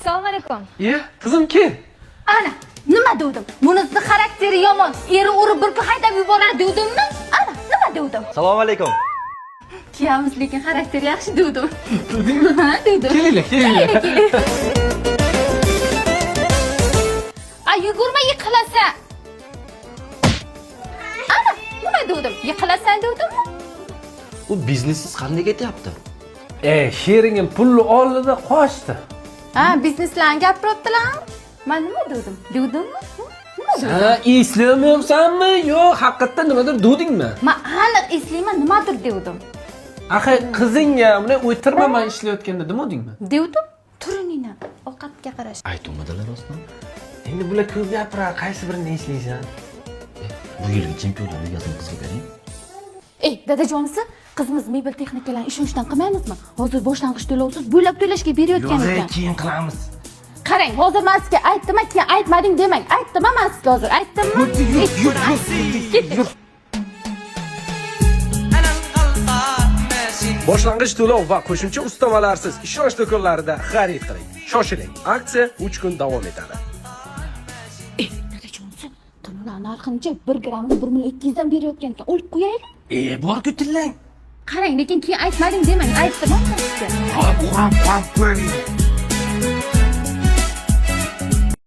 Assalomu alaykum. Qizim kel. Ana, nima dedim? Bunisi xarakteri yomon. Eri urib bir kun haydab yuboradi dedimmi? Ana, nima dedim? Assalomu alaykum. Kiyamiz, lekin xarakteri yaxshi dedim. Dedingmi? Ha, dedim. Kelinglar. Ay, yugurma yiqilasan. Ana, nima dedim? Yiqilasan dedimmi? Bu biznesingiz qanday ketyapti? Sheringim pulni oldida qochdi. Ha, bizneslarni gapiryaptilar. Men nima dedim? Dedimmi? Nima dedim? Ha, eslamayapsanmi? Yo'q, haqiqatdan nimadir dedingmi? Men aniq eslayman, nimadir dedim. Axir qizingga buni o'tirmaman ishlayotganda demodingmi? Dedim, turiningni ovqatga qarash. Aytmadilar rostmi? Endi bular ko'p gapirar, qaysi birini eslaysan? Bu yilgi chempionlar ligasini qizga bering. Dadajonisi, qizimiz mebel texnikalarni ishonchdan qilmaymizmi? Hozir boshlang'ich to'lovsiz bo'ylab to'lashga berayotgan ekan. Keyin qilamiz. Qarang, hozir men sizga aytdim, keyin aytmading demang. Aytdim men sizga hozir, aytdimmi? Yur. Boshlang'ich to'lov va qo'shimcha ustamalarsiz ishonch do'konlarida xarid qiling. Shoshiling. Aksiya 3 kun davom etadi. Dadajonisi, to'lovlar narxincha 1 grammni 1.200 dan berayotgan ekan. Olib qo'yaylik. Borku tillang. Qarang, lekin keyin aytmading demang. Aytdim men sizga. Qo'ying.